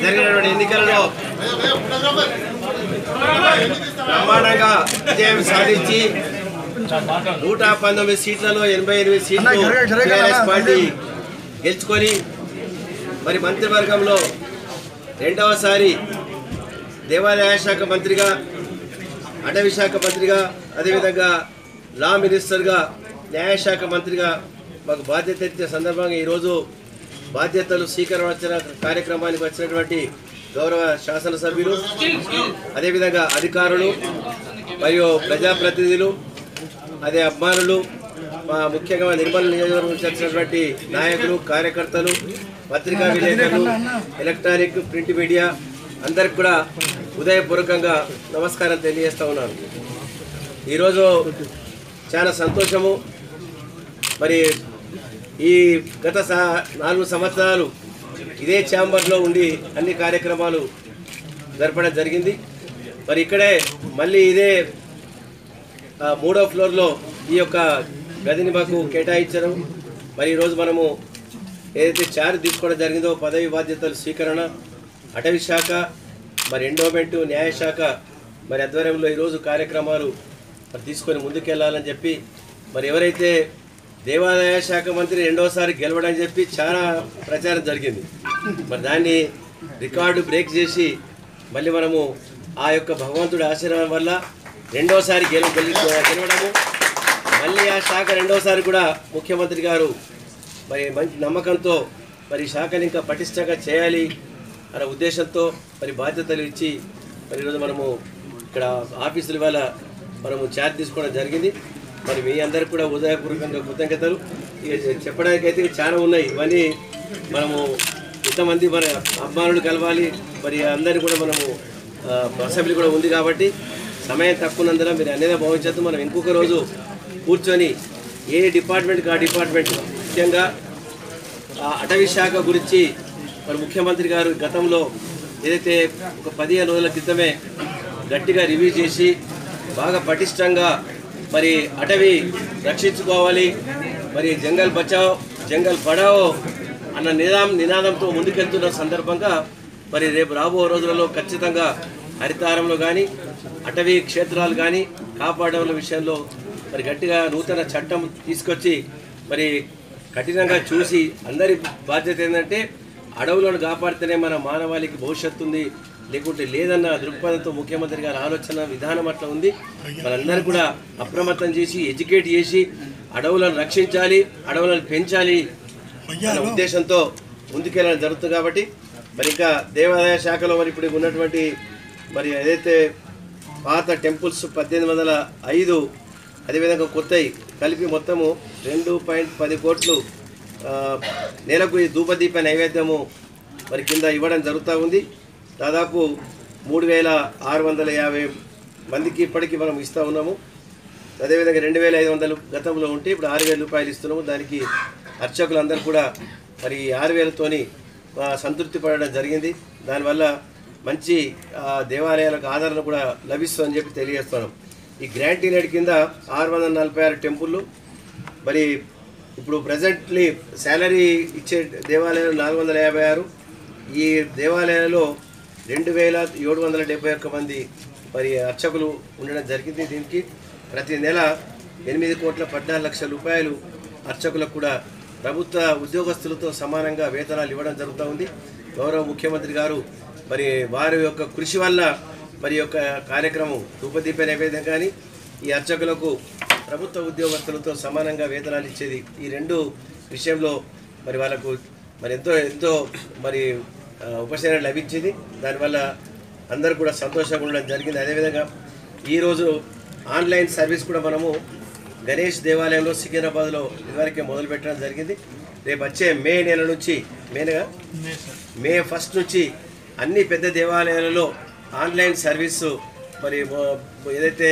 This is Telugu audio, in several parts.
జరిగినటువంటి ఎన్నికలలో బ్రహ్మాండంగా విజయం సాధించి 119 సీట్లలో 88 సీట్లు టీఆర్ఎస్ పార్టీ గెలుచుకొని మరి మంత్రివర్గంలో రెండవసారి దేవాదాయ శాఖ మంత్రిగా, అటవీ శాఖ మంత్రిగా, అదేవిధంగా లా మినిస్టర్గా, న్యాయశాఖ మంత్రిగా మాకు బాధ్యత ఇచ్చే సందర్భంగా ఈరోజు బాధ్యతలు స్వీకరించిన కార్యక్రమానికి వచ్చినటువంటి గౌరవ శాసనసభ్యులు, అదేవిధంగా అధికారులు మరియు ప్రజాప్రతినిధులు, అదే అభిమానులు, ముఖ్యంగా నిర్మల్ నియోజకవర్గం నుంచి వచ్చినటువంటి నాయకులు, కార్యకర్తలు, పత్రికా విలేకరులు, ఎలక్ట్రానిక్ ప్రింట్ మీడియా అందరికి కూడా హృదయపూర్వకంగా నమస్కారం తెలియజేస్తూ ఉన్నాను. ఈరోజు చాలా సంతోషము. మరి ఈ గత 4 సంవత్సరాలు ఇదే ఛాంబర్లో ఉండి అన్ని కార్యక్రమాలు జరపడం జరిగింది. మరి ఇక్కడే మళ్ళీ ఇదే 3వ ఫ్లోర్లో ఈ యొక్క గదిని మాకు కేటాయించడం, మరి ఈరోజు మనము ఏదైతే చార్జ్ తీసుకోవడం జరిగిందో పదవి బాధ్యతలు స్వీకరణ, అటవీ శాఖ, మరి ఎండోమెంటు, న్యాయశాఖ మరి ఆధ్వర్యంలో ఈరోజు కార్యక్రమాలు మరి తీసుకొని ముందుకెళ్లాలని చెప్పి, మరి ఎవరైతే దేవాదాయ శాఖ మంత్రి రెండోసారి గెలవడని చెప్పి చాలా ప్రచారం జరిగింది. మరి దాన్ని రికార్డు బ్రేక్ చేసి మళ్ళీ మనము ఆ యొక్క భగవంతుడి ఆశీర్వాదం వల్ల రెండోసారి గెలవడము, మళ్ళీ ఆ శాఖ రెండోసారి కూడా ముఖ్యమంత్రి గారు మరి మంచి నమ్మకంతో మరి శాఖని ఇంకా పటిష్టంగా చేయాలి అనే ఉద్దేశంతో మరి బాధ్యతలు ఇచ్చి మరి ఈరోజు మనము ఇక్కడ ఆఫీసుల వల్ల మనము ఛార్జ్ తీసుకోవడం జరిగింది. మరి మీ అందరికి కూడా హృదయపూర్వకంగా కృతజ్ఞతలు. ఇక చెప్పడానికైతే చాలా ఉన్నాయి. ఇవన్నీ మనము ఇంతమంది మన అభిమానులు కలవాలి, మరి అందరినీ కూడా మనము అసెంబ్లీ కూడా ఉంది కాబట్టి సమయం తక్కువనందున మీరు అనేది భావించద్దు. మనం ఇంకొక రోజు కూర్చొని ఏ డిపార్ట్మెంట్కి ఆ డిపార్ట్మెంట్, ముఖ్యంగా అటవీ శాఖ గురించి మరి ముఖ్యమంత్రి గారు గతంలో ఏదైతే ఒక 15 రోజుల క్రితమే గట్టిగా రివ్యూ చేసి బాగా పటిష్టంగా మరి అటవీ రక్షించుకోవాలి, మరి జంగల్ బచావ్ జంగల్ పడావో అన్న నినాదంతో ముందుకెళ్తున్న సందర్భంగా మరి రేపు రాబో రోజులలో ఖచ్చితంగా హరితారంలో కానీ అటవీ క్షేత్రాలు కానీ కాపాడడం విషయంలో మరి గట్టిగా నూతన చట్టం తీసుకొచ్చి మరి కఠినంగా చూసి అందరి బాధ్యత ఏంటంటే అడవులను కాపాడితేనే మన మానవాళికి భవిష్యత్తు ఉంది, లేకుంటే లేదన్న దృక్పథంతో ముఖ్యమంత్రి గారి ఆలోచన విధానం అట్లా ఉంది. మనందరూ కూడా అప్రమత్తం చేసి ఎడ్యుకేట్ చేసి అడవులను రక్షించాలి, అడవులను పెంచాలి అన్న ఉద్దేశంతో ముందుకెళ్ళడం జరుగుతుంది. కాబట్టి మరి ఇంకా దేవాదాయ శాఖలో మరి ఇప్పుడు ఉన్నటువంటి మరి ఏదైతే పాత టెంపుల్స్ 1805 అదేవిధంగా కొత్తవి కలిపి మొత్తము 2.10 కోట్లు నెలకు ఈ ధూపదీప నైవేద్యము మరి కింద ఇవ్వడం జరుగుతూ ఉంది. దాదాపు 3650 మందికి ఇప్పటికీ మనం ఇస్తూ ఉన్నాము. అదేవిధంగా 2500 గతంలో ఉంటే ఇప్పుడు 6000 రూపాయలు ఇస్తున్నాము. దానికి అర్చకులందరూ కూడా మరి 6000తోని సంతృప్తి పడడం జరిగింది. దానివల్ల మంచి దేవాలయాలకు ఆదరణ కూడా లభిస్తుందని చెప్పి తెలియజేస్తున్నాం. ఈ గ్రాంటీ నేట్ కింద 646 టెంపుళ్ళు, మరి ఇప్పుడు ప్రజెంట్లీ శాలరీ ఇచ్చే దేవాలయాలు 456. ఈ దేవాలయాలలో 2771 మంది మరి అర్చకులు ఉండడం జరిగింది. దీనికి ప్రతి నెల 8,14,00,000 రూపాయలు అర్చకులకు కూడా ప్రభుత్వ ఉద్యోగస్తులతో సమానంగా వేతనాలు ఇవ్వడం జరుగుతూ ఉంది. గౌరవ ముఖ్యమంత్రి గారు మరి వారి యొక్క కృషి వల్ల మరి యొక్క కార్యక్రమం ధూపదీప నైవేద్యం కానీ ఈ అర్చకులకు ప్రభుత్వ ఉద్యోగస్తులతో సమానంగా వేతనాలు ఇచ్చేది, ఈ 2 విషయంలో మరి వాళ్ళకు మరి ఎంతో మరి ఉపశమనం లభించింది. దానివల్ల అందరూ కూడా సంతోషంగా ఉండడం జరిగింది. అదేవిధంగా ఈరోజు ఆన్లైన్ సర్వీస్ కూడా మనము గణేష్ దేవాలయంలో సికింద్రాబాద్లో ఇదివరకే మొదలు పెట్టడం జరిగింది. రేపు వచ్చే మే 1 నుంచి అన్ని పెద్ద దేవాలయాలలో ఆన్లైన్ సర్వీసు మరి ఏదైతే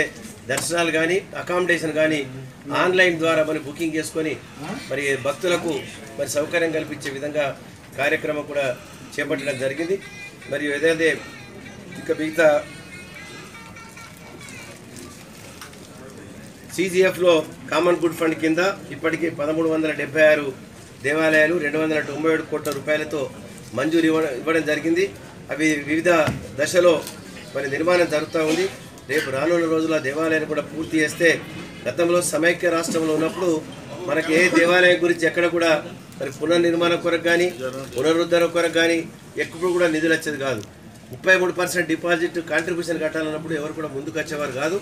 దర్శనాలు కానీ అకామిడేషన్ కానీ ఆన్లైన్ ద్వారా మరి బుకింగ్ చేసుకొని మరి భక్తులకు మరి సౌకర్యం కల్పించే విధంగా కార్యక్రమం కూడా చేపట్టడం జరిగింది. మరియు ఏదైతే ఇక మిగతా CGFలో కామన్ గుడ్ ఫండ్ కింద ఇప్పటికీ 1376 దేవాలయాలు 297 కోట్ల రూపాయలతో మంజూరు ఇవ్వడం జరిగింది. అవి వివిధ దశలో మరి నిర్మాణం జరుగుతూ ఉంది. రేపు రానున్న రోజుల దేవాలయాన్ని కూడా పూర్తి చేస్తే గతంలో సమైక్య రాష్ట్రంలో ఉన్నప్పుడు మనకి ఏ దేవాలయం గురించి ఎక్కడ కూడా మరి పునర్నిర్మాణం కొరకు కానీ పునరుద్ధరణ కొరకు కానీ ఎప్పుడు కూడా నిధులు వచ్చేది కాదు. 33% డిపాజిట్ కాంట్రిబ్యూషన్ కట్టాలన్నప్పుడు ఎవరు కూడా ముందుకు వచ్చేవారు కాదు.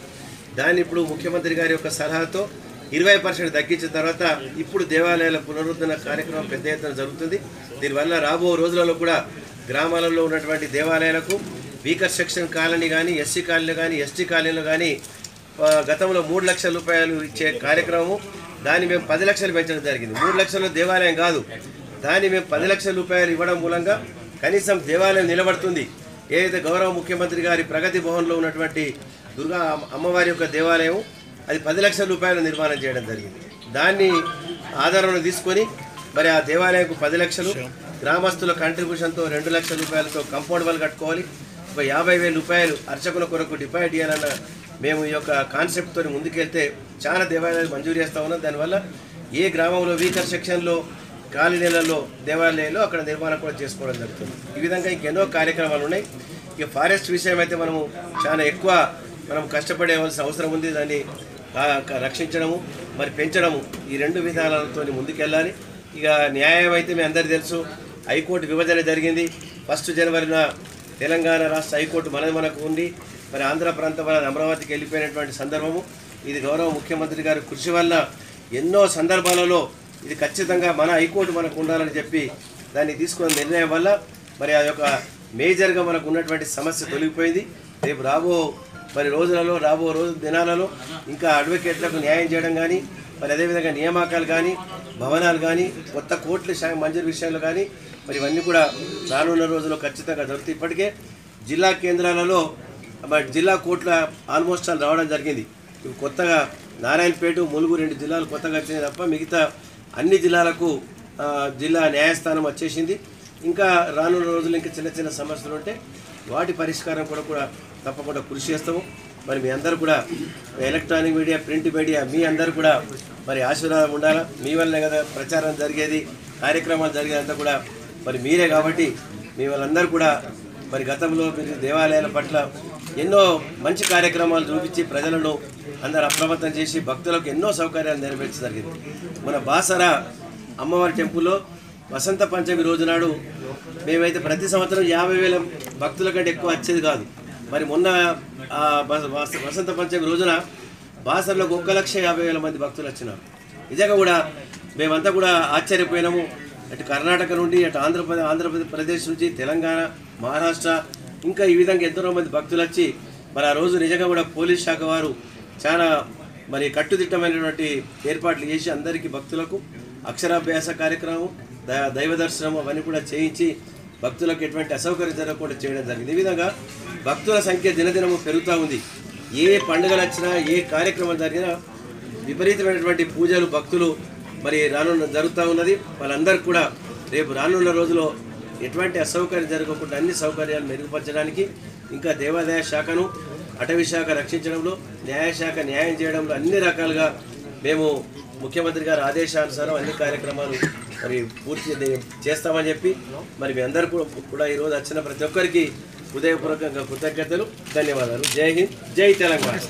దాన్ని ఇప్పుడు ముఖ్యమంత్రి గారి యొక్క సలహాతో 20% తగ్గించిన తర్వాత ఇప్పుడు దేవాలయాల పునరుద్ధరణ కార్యక్రమం పెద్ద ఎత్తున జరుగుతుంది. దీనివల్ల రాబో రోజులలో కూడా గ్రామాలలో ఉన్నటువంటి దేవాలయాలకు వీకర్ సెక్షన్ కాలనీ కానీ ఎస్సీ కాలనీలు కానీ ఎస్టీ కాలనీలు కానీ గతంలో 3 లక్షల రూపాయలు ఇచ్చే కార్యక్రమం దాన్ని మేము 10 లక్షలు పెంచడం జరిగింది. 3 లక్షల దేవాలయం కాదు, దాన్ని మేము 10 లక్షల రూపాయలు ఇవ్వడం మూలంగా కనీసం దేవాలయం నిలబడుతుంది. ఏదైతే గౌరవ ముఖ్యమంత్రి గారి ప్రగతి భవన్లో ఉన్నటువంటి దుర్గా అమ్మవారి యొక్క దేవాలయం అది 10 లక్షల రూపాయలు నిర్మాణం చేయడం జరిగింది. దాన్ని ఆధారంలో తీసుకొని మరి ఆ దేవాలయంకు 10 లక్షలు గ్రామస్తుల కాంట్రిబ్యూషన్తో 2 లక్షల రూపాయలతో కంపౌండ్ వాల్ కట్టుకోవాలి. ఒక 50,000 రూపాయలు అర్చకుల కొరకు డిపాజిట్ చేయాలన్న మేము ఈ యొక్క కాన్సెప్ట్తో ముందుకెళ్తే చాలా దేవాలయాలు మంజూరు చేస్తూ ఉన్నాం. దానివల్ల ఏ గ్రామంలో వీకర్ సెక్షన్లో కాలనీలలో దేవాలయాల్లో అక్కడ నిర్మాణం కూడా చేసుకోవడం జరుగుతుంది. ఈ విధంగా ఇంకెన్నో కార్యక్రమాలు ఉన్నాయి. ఇక ఫారెస్ట్ విషయం అయితే మనము చాలా ఎక్కువ మనం కష్టపడేవలసిన అవసరం ఉంది. దాన్ని రక్షించడము మరి పెంచడము ఈ 2 విధానాలతో ముందుకెళ్ళాలి. ఇక న్యాయం అయితే మీ అందరికీ తెలుసు, హైకోర్టు విభజన జరిగింది. 1 జనవరిన తెలంగాణ రాష్ట్ర హైకోర్టు మనకు ఉంది. మరి ఆంధ్ర ప్రాంతం వల్ల అమరావతికి వెళ్ళిపోయినటువంటి సందర్భము ఇది గౌరవ ముఖ్యమంత్రి గారి కృషి వల్ల ఎన్నో సందర్భాలలో ఇది ఖచ్చితంగా మన హైకోర్టు మనకు ఉండాలని చెప్పి దాన్ని తీసుకున్న నిర్ణయం వల్ల మరి ఆ యొక్క మేజర్గా మనకు ఉన్నటువంటి సమస్య తొలగిపోయింది. రేపు రాబో దినాలలో ఇంకా అడ్వకేట్లకు న్యాయం చేయడం కానీ మరి అదేవిధంగా నియామకాలు కానీ భవనాలు కానీ కొత్త కోర్టుల మంజూరు విషయాలు కానీ మరి ఇవన్నీ కూడా రానున్న రోజుల్లో ఖచ్చితంగా జరుగుతాయి. ఇప్పటికే జిల్లా కేంద్రాలలో జిల్లా కోర్టుల ఆల్మోస్ట్ ఆల్ రావడం జరిగింది. ఇవి కొత్తగా నారాయణపేట, ములుగు 2 జిల్లాలు కొత్తగా వచ్చినాయి తప్ప మిగతా అన్ని జిల్లాలకు జిల్లా న్యాయస్థానం వచ్చేసింది. ఇంకా రానున్న రోజులు ఇంకా చిన్న చిన్న సమస్యలు ఉంటే వాటి పరిష్కారం కూడా తప్పకుండా కృషి చేస్తాము. మరి మీ అందరూ కూడా ఎలక్ట్రానిక్ మీడియా, ప్రింట్ మీడియా మీ అందరూ కూడా మరి ఆశీర్వాదం ఉండాలా. మీ వల్లనే కదా ప్రచారం జరిగేది, కార్యక్రమాలు జరిగేదంతా కూడా మరి మీరే. కాబట్టి మీ వాళ్ళందరూ కూడా మరి గతంలో మీరు దేవాలయాల పట్ల ఎన్నో మంచి కార్యక్రమాలు చూపించి ప్రజలను అందరూ అప్రమత్తం చేసి భక్తులకు ఎన్నో సౌకర్యాలు నెరవేర్చడం జరిగింది. మన బాసర అమ్మవారి టెంపుల్లో వసంత పంచమి రోజు నాడు మేమైతే ప్రతి సంవత్సరం 50,000 భక్తుల కంటే ఎక్కువ వచ్చేది కాదు. మరి మొన్న వసంత పంచమి రోజున బాసరలో 1,50,000 మంది భక్తులు వచ్చినారు. నిజంగా కూడా మేమంతా కూడా ఆశ్చర్యపోయినాము. అటు కర్ణాటక నుండి, అటు ఆంధ్రప్రదేశ్ నుంచి, తెలంగాణ, మహారాష్ట్ర ఇంకా ఈ విధంగా ఎంతో మంది భక్తులు వచ్చి మరి ఆ రోజు నిజంగా కూడా పోలీస్ శాఖ వారు చాలా మరి కట్టుదిట్టమైనటువంటి ఏర్పాట్లు చేసి అందరికీ భక్తులకు అక్షరాభ్యాస కార్యక్రమం, దైవ దర్శనం అవన్నీ కూడా చేయించి భక్తులకు ఎటువంటి అసౌకర్యం జరగకుండా చేయడం జరిగింది. ఈ విధంగా భక్తుల సంఖ్య దినదినము పెరుగుతూ ఉంది. ఏ పండుగలు వచ్చినా, ఏ కార్యక్రమాలు జరిగినా విపరీతమైనటువంటి పూజలు భక్తులు మరి జరుగుతూ ఉన్నది. వాళ్ళందరికీ కూడా రేపు రానున్న రోజులో ఎటువంటి అసౌకర్యం జరగకుండా అన్ని సౌకర్యాలు మెరుగుపరచడానికి ఇంకా దేవాదాయ శాఖను, అటవీ శాఖ రక్షించడంలో, న్యాయశాఖ న్యాయం చేయడంలో అన్ని రకాలుగా మేము ముఖ్యమంత్రి గారి ఆదేశానుసారం అన్ని కార్యక్రమాలు మరి పూర్తి చేస్తామని చెప్పి మరి మీ అందరూ కూడా ఈరోజు వచ్చిన ప్రతి ఒక్కరికి హృదయపూర్వకంగా కృతజ్ఞతలు, ధన్యవాదాలు. జై హింద్, జై తెలంగాణ.